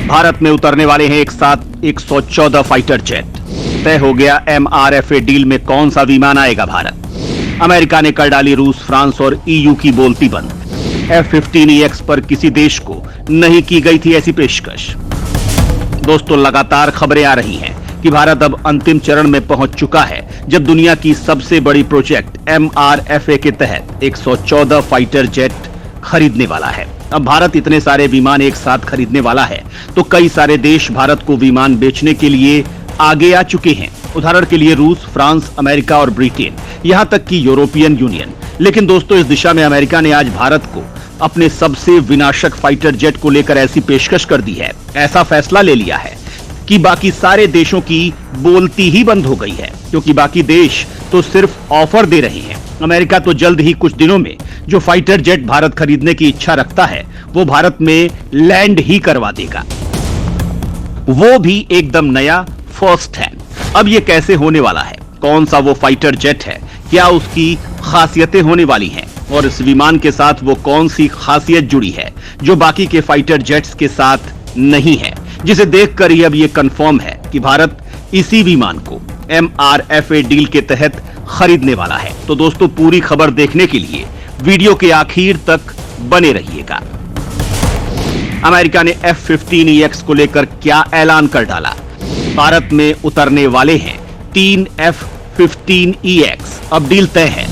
भारत में उतरने वाले हैं एक साथ 114 फाइटर जेट। तय हो गया MRFA डील में कौन सा विमान आएगा भारत। अमेरिका ने कर डाली रूस, फ्रांस और EU की बोलती बंद। F-15EX पर किसी देश को नहीं की गई थी ऐसी पेशकश। दोस्तों, लगातार खबरें आ रही हैं कि भारत अब अंतिम चरण में पहुंच चुका है, जब दुनिया की सबसे बड़ी प्रोजेक्ट MRFA के तहत 114 फाइटर जेट खरीदने वाला है। अब भारत इतने सारे विमान एक साथ खरीदने वाला है तो कई सारे देश भारत को विमान बेचने के लिए आगे आ चुके हैं। उदाहरण के लिए रूस, फ्रांस, अमेरिका और ब्रिटेन, यहां तक कि यूरोपियन यूनियन। लेकिन दोस्तों, इस दिशा में अमेरिका ने आज भारत को अपने सबसे विनाशक फाइटर जेट को लेकर ऐसी पेशकश कर दी है, ऐसा फैसला ले लिया है कि बाकी सारे देशों की बोलती ही बंद हो गई है, क्योंकि बाकी देश तो सिर्फ ऑफर दे रहे हैं। अमेरिका तो जल्द ही कुछ दिनों में जो फाइटर जेट भारत खरीदने की इच्छा रखता है वो भारत में लैंड ही करवा देगा, वो भी एकदम नया, फर्स्ट हैंड। अब ये कैसे होने वाला है, कौन सा वो फाइटर जेट है, क्या उसकी खासियतें होने वाली हैं और इस विमान के साथ वो कौन सी खासियत जुड़ी है जो बाकी के फाइटर जेट्स के साथ नहीं है, जिसे देखकर ही अब ये कंफर्म है कि भारत इसी विमान को MRFA डील के तहत खरीदने वाला है। तो दोस्तों, पूरी खबर देखने के लिए वीडियो के आखिर तक बने रहिएगा। अमेरिका ने F-15EX को लेकर क्या ऐलान कर डाला। भारत में उतरने वाले हैं 3 F-15EX, अब डील तय है।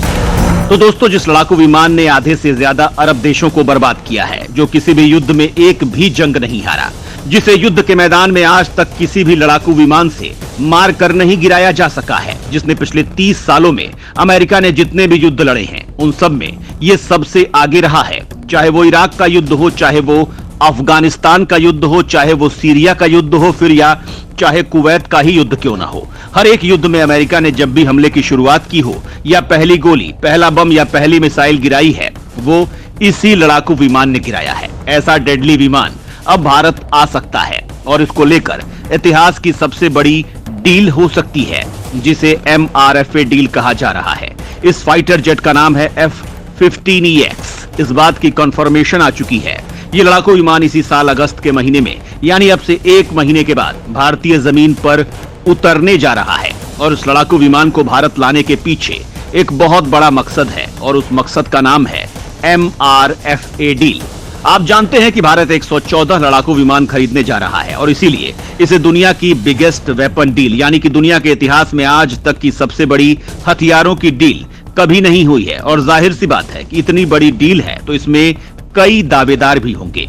तो दोस्तों, जिस लड़ाकू विमान ने आधे से ज्यादा अरब देशों को बर्बाद किया है, जो किसी भी युद्ध में एक भी जंग नहीं हारा, जिसे युद्ध के मैदान में आज तक किसी भी लड़ाकू विमान से मार कर नहीं गिराया जा सका है, जिसने पिछले 30 सालों में अमेरिका ने जितने भी युद्ध लड़े हैं उन सब में ये सबसे आगे रहा है। चाहे वो इराक का युद्ध हो, चाहे वो अफगानिस्तान का युद्ध हो, चाहे वो सीरिया का युद्ध हो, फिर या चाहे कुवैत का ही युद्ध क्यों ना हो, हर एक युद्ध में अमेरिका ने जब भी हमले की शुरुआत की हो या पहली गोली, पहला बम या पहली मिसाइल गिराई है, वो इसी लड़ाकू विमान ने गिराया है। ऐसा डेडली विमान अब भारत आ सकता है और इसको लेकर इतिहास की सबसे बड़ी डील हो सकती है, जिसे MRFA डील कहा जा रहा है। इस फाइटर जेट का नाम है F-15EX। इस बात की कंफर्मेशन आ चुकी है, ये लड़ाकू विमान इसी साल अगस्त के महीने में, यानी अब से 1 महीने के बाद भारतीय जमीन पर उतरने जा रहा है। और इस लड़ाकू विमान को भारत लाने के पीछे एक बहुत बड़ा मकसद है और उस मकसद का नाम है MRFA डील। आप जानते हैं कि भारत 114 लड़ाकू विमान खरीदने जा रहा है और इसीलिए इसे दुनिया की बिगेस्ट वेपन डील, यानी कि दुनिया के इतिहास में आज तक की सबसे बड़ी हथियारों की डील कभी नहीं हुई है। और जाहिर सी बात है कि इतनी बड़ी डील है तो इसमें कई दावेदार भी होंगे।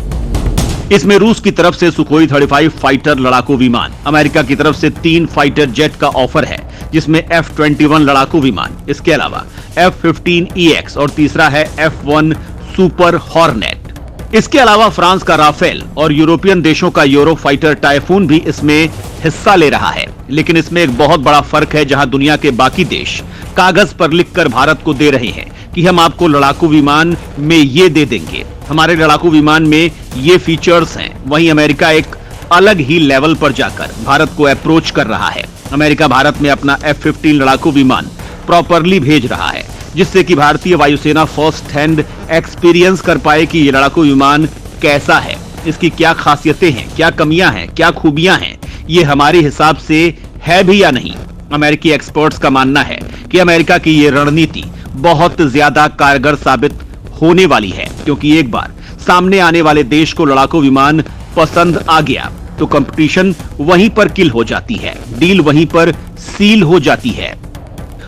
इसमें रूस की तरफ से सुखोई 35 फाइटर लड़ाकू विमान, अमेरिका की तरफ से 3 फाइटर जेट का ऑफर है, जिसमें F-21 लड़ाकू विमान, इसके अलावा F-15EX और तीसरा है F-1 सुपर हॉर्नेट। इसके अलावा फ्रांस का राफेल और यूरोपियन देशों का यूरो फाइटर टाइफून भी इसमें हिस्सा ले रहा है। लेकिन इसमें एक बहुत बड़ा फर्क है, जहां दुनिया के बाकी देश कागज पर लिखकर भारत को दे रहे हैं कि हम आपको लड़ाकू विमान में ये दे देंगे, हमारे लड़ाकू विमान में ये फीचर्स हैं, वहीं अमेरिका एक अलग ही लेवल पर जाकर भारत को अप्रोच कर रहा है। अमेरिका भारत में अपना F-15 लड़ाकू विमान प्रॉपरली भेज रहा है, जिससे कि भारतीय वायुसेना फर्स्ट हैंड एक्सपीरियंस कर पाए कि ये लड़ाकू विमान कैसा है, इसकी क्या खासियतें हैं, क्या कमियां हैं, क्या खूबियां हैं, ये हमारे हिसाब से है भी या नहीं। अमेरिकी एक्सपर्ट्स का मानना है कि अमेरिका की ये रणनीति बहुत ज्यादा कारगर साबित होने वाली है, क्योंकि एक बार सामने आने वाले देश को लड़ाकू विमान पसंद आ गया तो कंपटीशन वहीं पर किल हो जाती है, डील वहीं पर सील हो जाती है।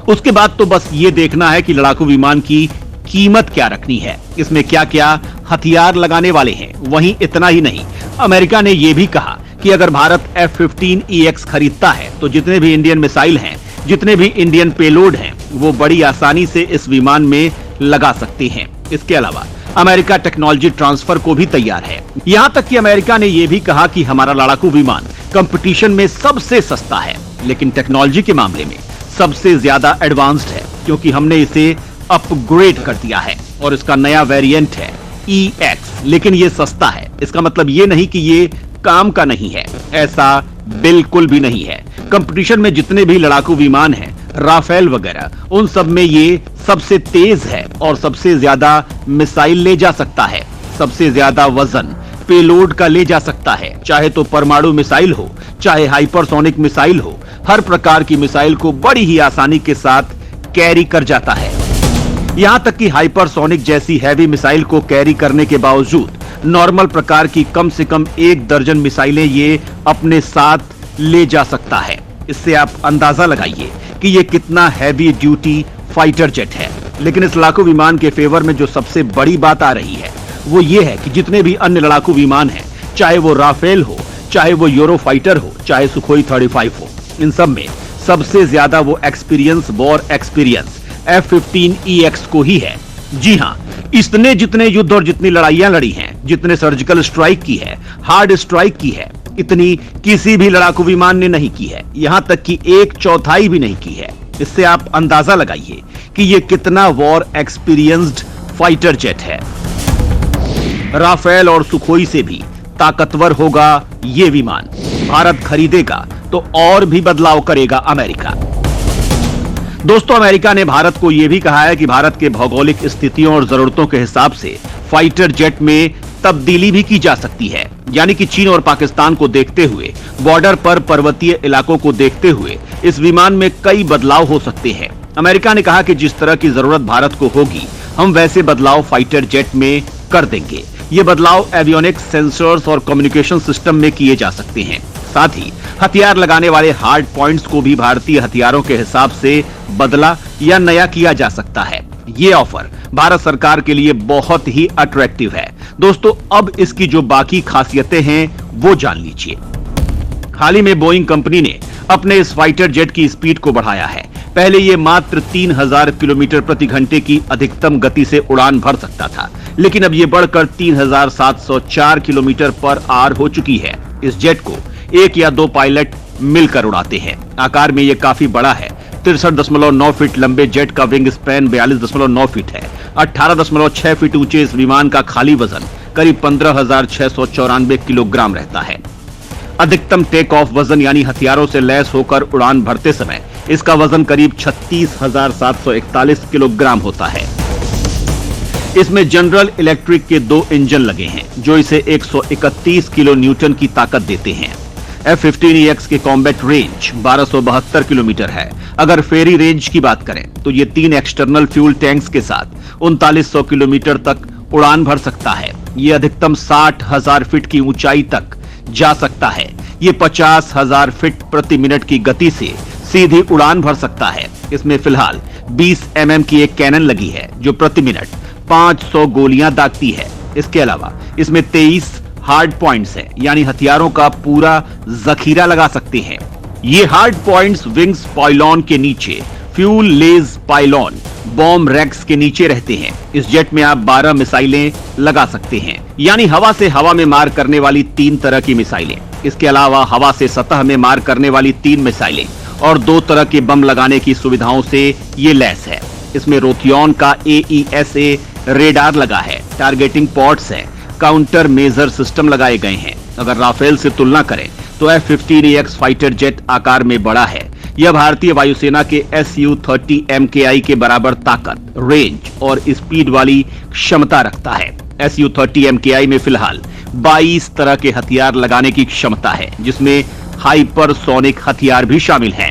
उसके बाद तो बस ये देखना है कि लड़ाकू विमान की कीमत क्या रखनी है, इसमें क्या क्या हथियार लगाने वाले हैं। वहीं इतना ही नहीं, अमेरिका ने यह भी कहा कि अगर भारत F-15EX खरीदता है तो जितने भी इंडियन मिसाइल हैं, जितने भी इंडियन पेलोड हैं, वो बड़ी आसानी से इस विमान में लगा सकते हैं। इसके अलावा अमेरिका टेक्नोलॉजी ट्रांसफर को भी तैयार है। यहां तक कि अमेरिका ने यह भी कहा कि हमारा लड़ाकू विमान कंपटीशन में सबसे सस्ता है, लेकिन टेक्नोलॉजी के मामले में सबसे ज्यादा एडवांस्ड है, क्योंकि हमने इसे अपग्रेड कर दिया है और इसका नया वेरिएंट है EX। लेकिन ये सस्ता है, इसका मतलब ये नहीं कि ये काम का नहीं है, ऐसा बिल्कुल भी नहीं है। कंपटीशन में जितने भी लड़ाकू विमान हैं, राफेल वगैरह, उन सब में ये सबसे तेज है और सबसे ज्यादा मिसाइल ले जा सकता है, सबसे ज्यादा वजन पेलोड का ले जा सकता है, चाहे तो परमाणु मिसाइल हो, चाहे हाइपरसोनिक मिसाइल हो। हर प्रकार की मिसाइल को बड़ी ही आसानी के साथ कैरी कर जाता है। यहां तक कि हाइपरसोनिक जैसी हैवी मिसाइल को कैरी करने के बावजूद नॉर्मल प्रकार की कम से कम 1 दर्जन मिसाइलें ये अपने साथ ले जा सकता है। इससे आप अंदाजा लगाइए कि ये कितना हैवी ड्यूटी फाइटर जेट है। लेकिन इस लड़ाकू विमान के फेवर में जो सबसे बड़ी बात आ रही है वो ये है कि जितने भी अन्य लड़ाकू विमान हैं, चाहे वो राफेल हो, चाहे वो यूरोफाइटर हो, चाहे सुखोई 35 हो, इन सब में सबसे ज्यादा वो एक्सपीरियंस, वॉर एक्सपीरियंस F-15EX को ही है। जी हां, इसने जितने युद्ध और जितनी लड़ाइयां लड़ी हैं, जितने सर्जिकल स्ट्राइक की है, हार्ड स्ट्राइक की है, इतनी किसी भी लड़ाकू विमान ने नहीं की है। यहां तक कि 1/4 भी नहीं की है। इससे आप अंदाजा लगाइए कि ये कितना वॉर एक्सपीरियंस्ड फाइटर जेट है। राफेल और सुखोई से भी ताकतवर होगा ये विमान। भारत खरीदेगा तो और भी बदलाव करेगा अमेरिका। दोस्तों, अमेरिका ने भारत को यह भी कहा है कि भारत के भौगोलिक स्थितियों और जरूरतों के हिसाब से फाइटर जेट में तब्दीली भी की जा सकती है। यानी कि चीन और पाकिस्तान को देखते हुए, बॉर्डर पर पर्वतीय इलाकों को देखते हुए इस विमान में कई बदलाव हो सकते हैं। अमेरिका ने कहा कि जिस तरह की जरूरत भारत को होगी, हम वैसे बदलाव फाइटर जेट में कर देंगे। ये बदलाव एवियोनिक्स, सेंसर्स और कम्युनिकेशन सिस्टम में किए जा सकते हैं। साथ ही हथियार लगाने वाले हार्ड पॉइंट्स को भी भारतीय हथियारों के हिसाब से बदला या नया किया जा सकता है। ये ऑफर भारत सरकार के लिए बहुत ही अट्रैक्टिव है। दोस्तों, अब इसकी जो बाकी खासियतें हैं वो जान लीजिए। हाल ही में बोइंग कंपनी ने अपने इस फाइटर जेट की स्पीड को बढ़ाया है। पहले ये मात्र 3000 किलोमीटर प्रति घंटे की अधिकतम गति से उड़ान भर सकता था, लेकिन अब ये बढ़कर 3704 किलोमीटर पर आवर हो चुकी है। इस जेट को 1 या 2 पायलट मिलकर उड़ाते हैं। आकार में ये काफी बड़ा है। 63.9 फीट लंबे जेट का विंग स्पैन 42.9 फीट है। 18.6 फीट ऊंचे इस विमान का खाली वजन करीब 15,694 किलोग्राम रहता है। अधिकतम टेक ऑफ वजन यानी हथियारों से लैस होकर उड़ान भरते समय इसका वजन करीब 36,741 किलोग्राम होता है। इसमें जनरल इलेक्ट्रिक के 2 इंजन लगे हैं जो इसे 131 किलो न्यूटन की ताकत देते हैं। F-15EX के कॉम्बैट रेंज 1272 किलोमीटर है। अगर फेरी रेंज की बात करें तो ये 3 एक्सटर्नल फ्यूल टैंक्स के साथ 3900 किलोमीटर तक उड़ान भर सकता है। ये अधिकतम 60,000 फीट की ऊंचाई तक जा सकता है। ये 50,000 फीट प्रति मिनट की गति से सीधी उड़ान भर सकता है। इसमें फिलहाल 20 mm की एक कैनन लगी है जो प्रति मिनट 500 गोलियां दागती है। इसके अलावा इसमें 23 हार्ड पॉइंट्स हैं, यानी हथियारों का पूरा जखीरा लगा सकते हैं। ये हार्ड पॉइंट्स विंग्स पाइलॉन के नीचे, फ्यूल लेज पाइलॉन, बॉम्ब रैक्स के नीचे रहते हैं। इस जेट में आप 12 मिसाइलें लगा सकते हैं, यानी हवा से हवा में मार करने वाली 3 तरह की मिसाइलें। इसके अलावा हवा से सतह में मार करने वाली 3 मिसाइलें और 2 तरह के बम लगाने की सुविधाओं से ये लैस है। इसमें रोथियॉन का AESA रेडार लगा है, टारगेटिंग पॉड्स है, काउंटर मेजर सिस्टम लगाए गए हैं। अगर राफेल से तुलना करें तो F-15EX फाइटर जेट आकार में बड़ा है। यह भारतीय वायुसेना के Su-30 MKI के बराबर ताकत, रेंज और स्पीड वाली क्षमता रखता है। Su-30 MKI में फिलहाल 22 तरह के हथियार लगाने की क्षमता है, जिसमें हाइपरसोनिक हथियार भी शामिल है।